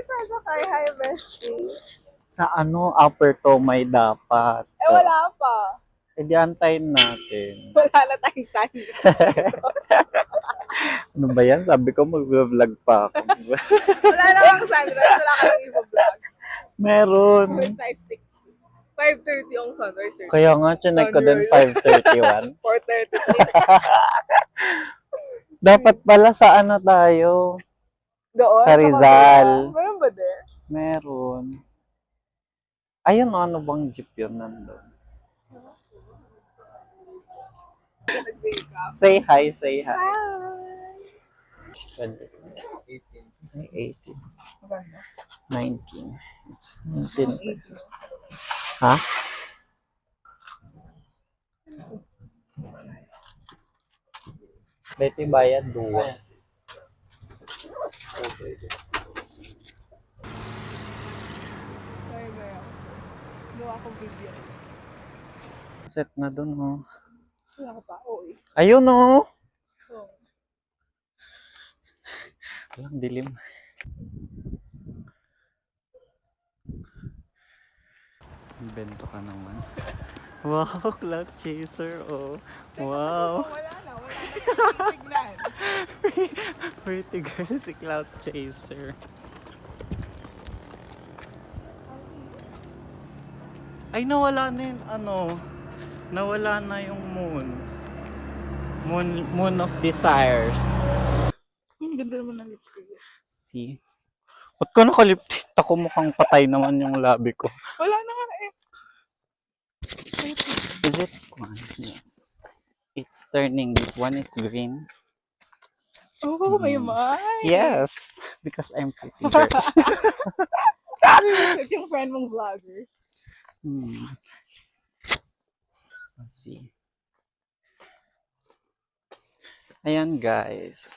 Sasakay, hi, bestie. Sa ano, Upper Tomay dapat. Wala pa. E di antayin natin. Wala na tayong sandals dito. Ano ba yan? Sabi ko mag-vlog pa ako. Wala namang sunrise, wala ka nang i-vlog. Meron. Size 6. 5:30 yung sunrise. Kaya nga, chinek ko din 5:31. 4:30. Dapat pala sa ano tayo? Doon? Sa Rizal. Meron ba there? Meron. Ayun, ano bang jeep yun nandun? Nag-wake up. Say hi, say hi. Hi! 18. 18. Maganda. 19. It's 19 18. pesos. Ha? Dito bayad 2. Kaya gaya. Gawa ko video. Set na dun, oh. Wala ka pa? Oo. Ayun, oh. Oh. Walang dilim. Bento ka naman. Wow, cloud chaser, oh. Wow. Wala na. Wala na titignan. Pretty girl si cloud chaser. Ay, nawala na yung ano. Nawala na yung moon. Moon of desires. Ang ganda naman ng lips ko. See? Ba't ko nakaliptint ako, mukhang patay naman yung labi ko. Wala na nga eh. Is it one? Yes. It's turning. This one is green. Oh, may mic. Yes. Because I'm pretty girl. Ito yung friend mong vlogger. Let's see. Ayan, guys.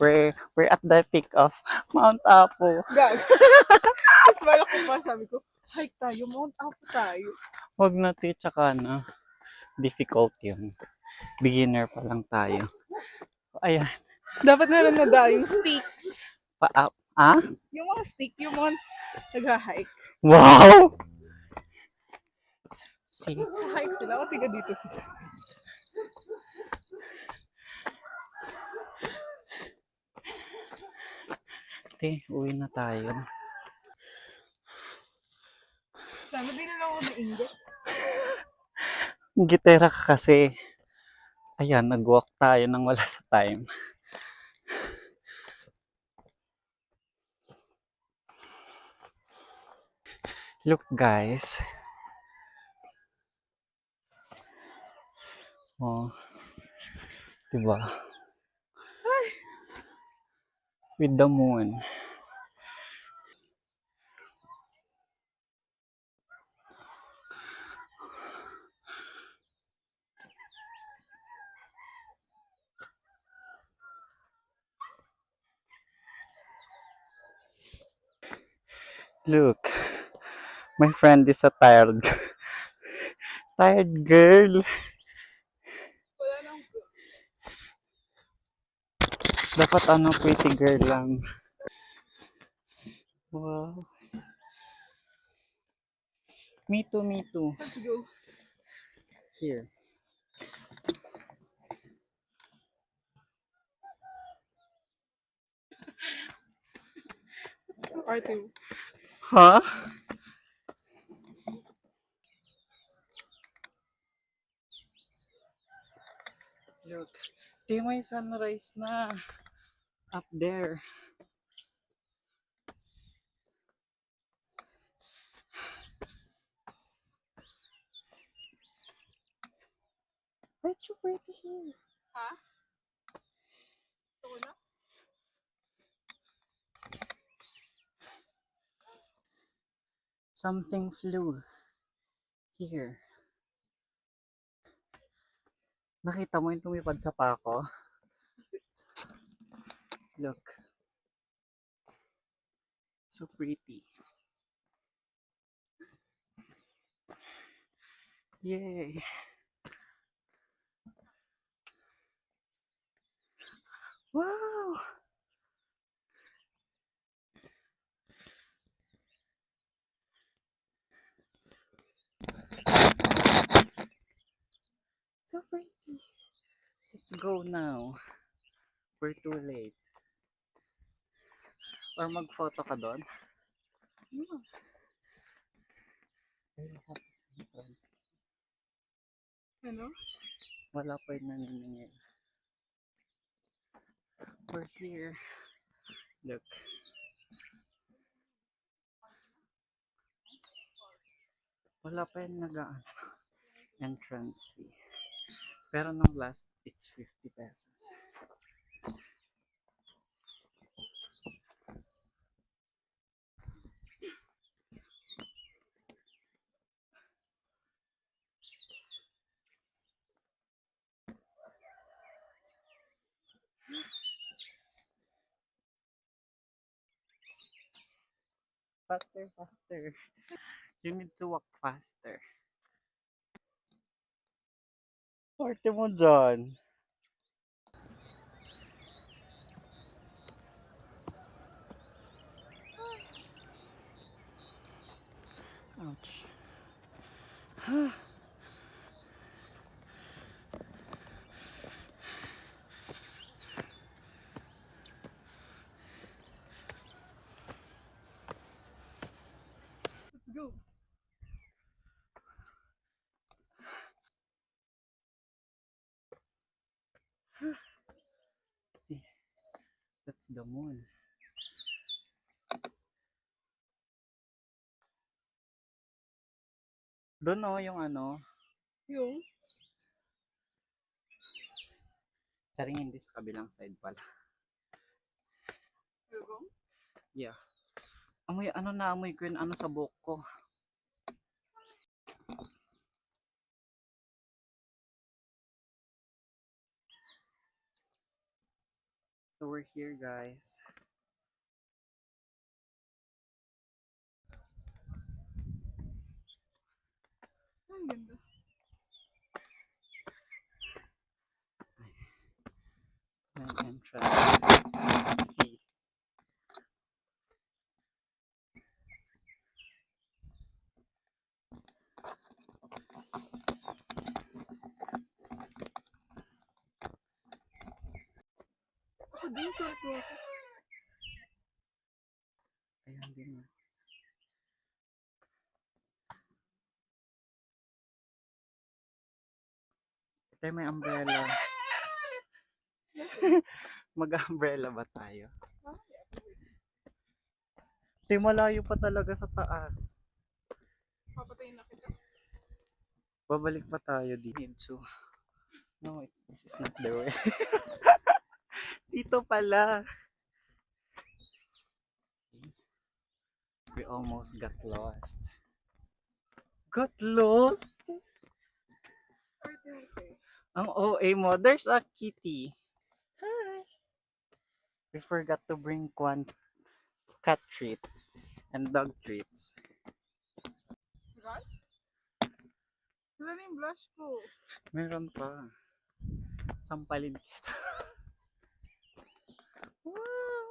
We're at the peak of Mount Apo. Gag. Tapos wala ko pa, sabi ko, hike tayo, Mount Apo tayo. Huwag na tsaka na. Difficult yun. Beginner pa lang tayo. Ayan. Dapat meron na daw yung sticks. Pa-up. Ah? Yung mga stick, yung mga nag-hike. Wow! See? Hike sila, o tiga dito sila. Okay, uwi na tayo. Sana din na lang ako nainggit. Gitera ka kasi. Ayan, nag-walk tayo nang wala sa time. Look, guys. Oh. Diba? With the moon. Look. My friend is a tired girl. Wala nang Dapat ano, pretty girl lang. Wow. Me too, me too. Let's go. Here. R2. Huh? Look. Di may sunrise na. Up there. Why you pretty here? Ha? Ito ko na? Something flew. Here. Nakita mo yung tumipad sa pako? Look. So pretty. Yay. so pretty. Let's go now. We're too late. Or mag-photo ka doon? Yeah. Ano? Wala pa yung naniningil. We're here. Look. Wala pa yung entrance fee. Pero nung last, it's 50 pesos. Faster, faster. You need to walk faster. Parte mo dyan. Ouch. Let's go. See, that's the moon. Doon o yung ano, Yung? saring hindi sa kabilang side pala. Yung? Yeah. Amoy, ano na amoy ko yun, ano sa buhok ko. So we're here, guys. Ang ganda. May entrance fee. Ako din, sulit mo ako. Ayan din o. Ito may umbrella. Mag-umbrella ba tayo? Ito malayo pa talaga sa taas. Papatayin na kita. Babalik pa tayo dito. No, this is not the way. Dito pala. We almost got lost. Got lost? Ang OA mo. There's a kitty. Hi. We forgot to bring cat treats and dog treats. Right? Wala na yung blush ko. Meron pa. Sampalin kita. Wow!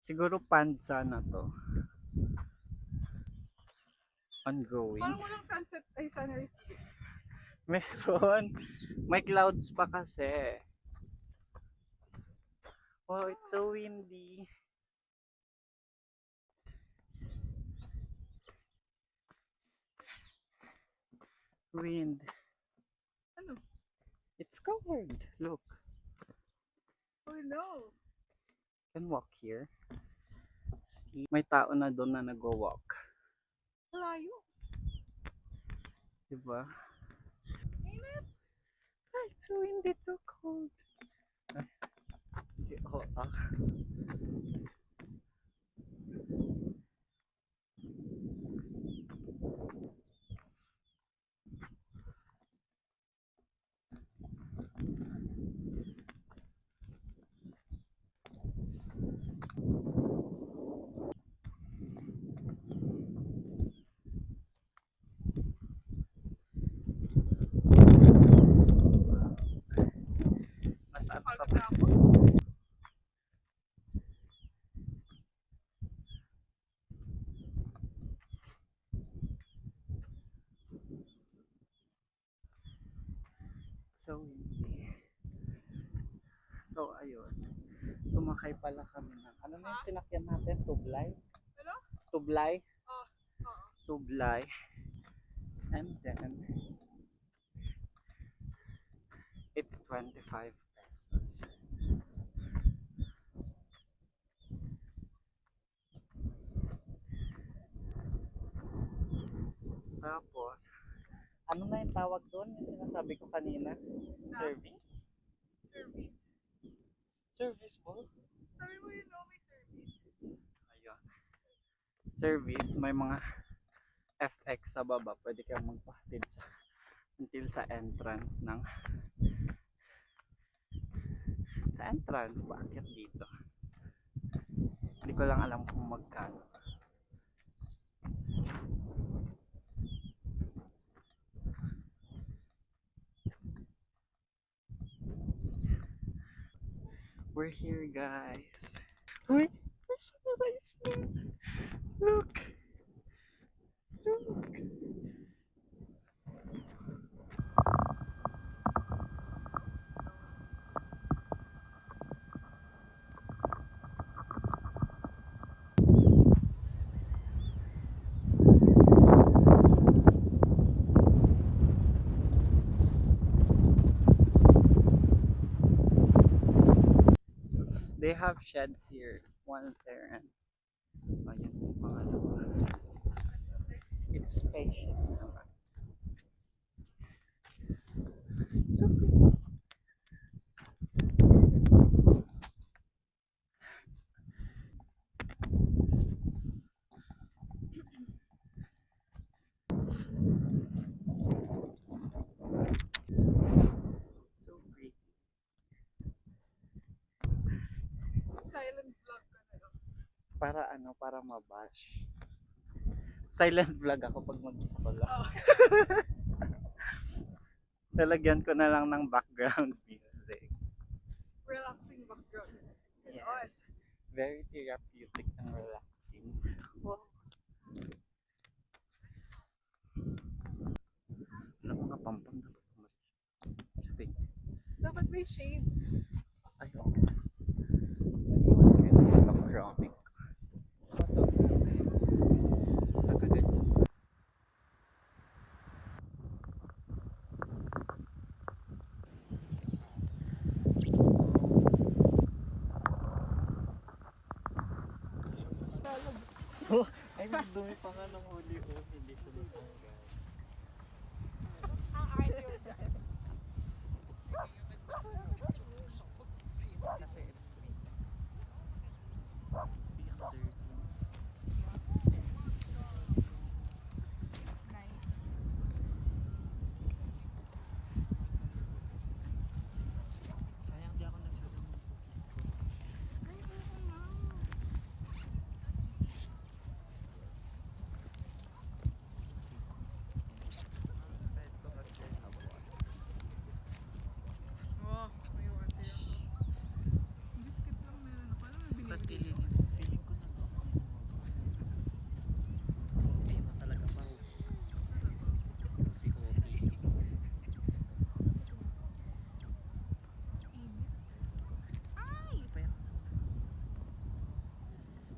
Siguro pand sana to. Ongoing. Parang walang sunset ay sunrise. Meron. May clouds pa kasi. Oh, it's so windy. Wind. Ano? It's covered. Look. Oh no. Can walk here. See? May tao na doon na nag-walk. Malayo. Diba? Init. Ay, it's so windy. It's so cold. Ay. Oh, ah. Nasaan ka Pagod ba? na ako. so windy. So, ayun. Sumakay pala kami ng, ano na yung sinakyan natin? Tublay? Ano? Tublay? Oo. Tublay. And then, it's 25 pesos. Tapos, ano na yung tawag doon? Yung sinasabi ko kanina? Service? Service. Service po? Sabi mo yun, no? May service. Ayun. Service, may mga FX sa baba. Pwede kayong magpahatid sa until sa entrance ng bakit dito. Hindi ko lang alam kung magkano. We're here, guys. Uy, may sunrise na. Look. Look. They have sheds here. One there and ayun yung pangalawa. It's spacious naman. So pretty. Silent vlog ka na lang. Para ano, para mabash. Silent vlog ako pag mag-isa ko lang. Oo. Lalagyan ko na lang ng background music. Relaxing background music. Yes. Very therapeutic and relaxing. Wow. Ano mga pampang dapat mag-shade? Dapat may shades. Ay, okay. Naiwan ko yung backgrounding. Nakaganyan sa ay, magdumi pa nga ng huli o hindi ko natanggal. Ang ideal dyan. Kasi it's clean. See how dirty. It's nice. Sayang di ako nagsusunod ng cookies ko. Ay, oo nga. Kahit ko mag-share ako. Oh, may water ako. Biscuit lang meron ako. Alam mo, Tapos binibigay ko. feeling ko na okay na talaga pa. Si okay. Ay! Pa yan.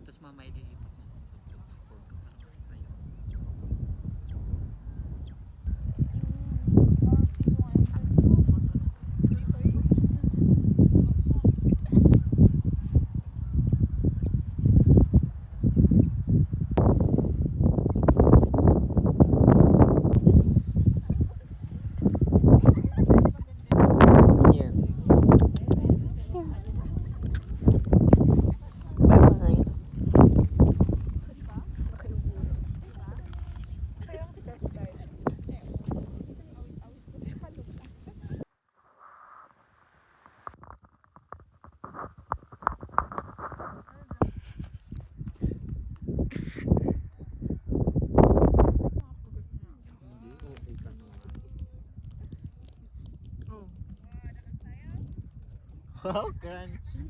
Tapos mamaya lilipat na ako sa Oxford para makita yun. Yeah. Bye-bye. Kayang steps guys. Hindi, okay ka naman. Oh. Wow, crunchy.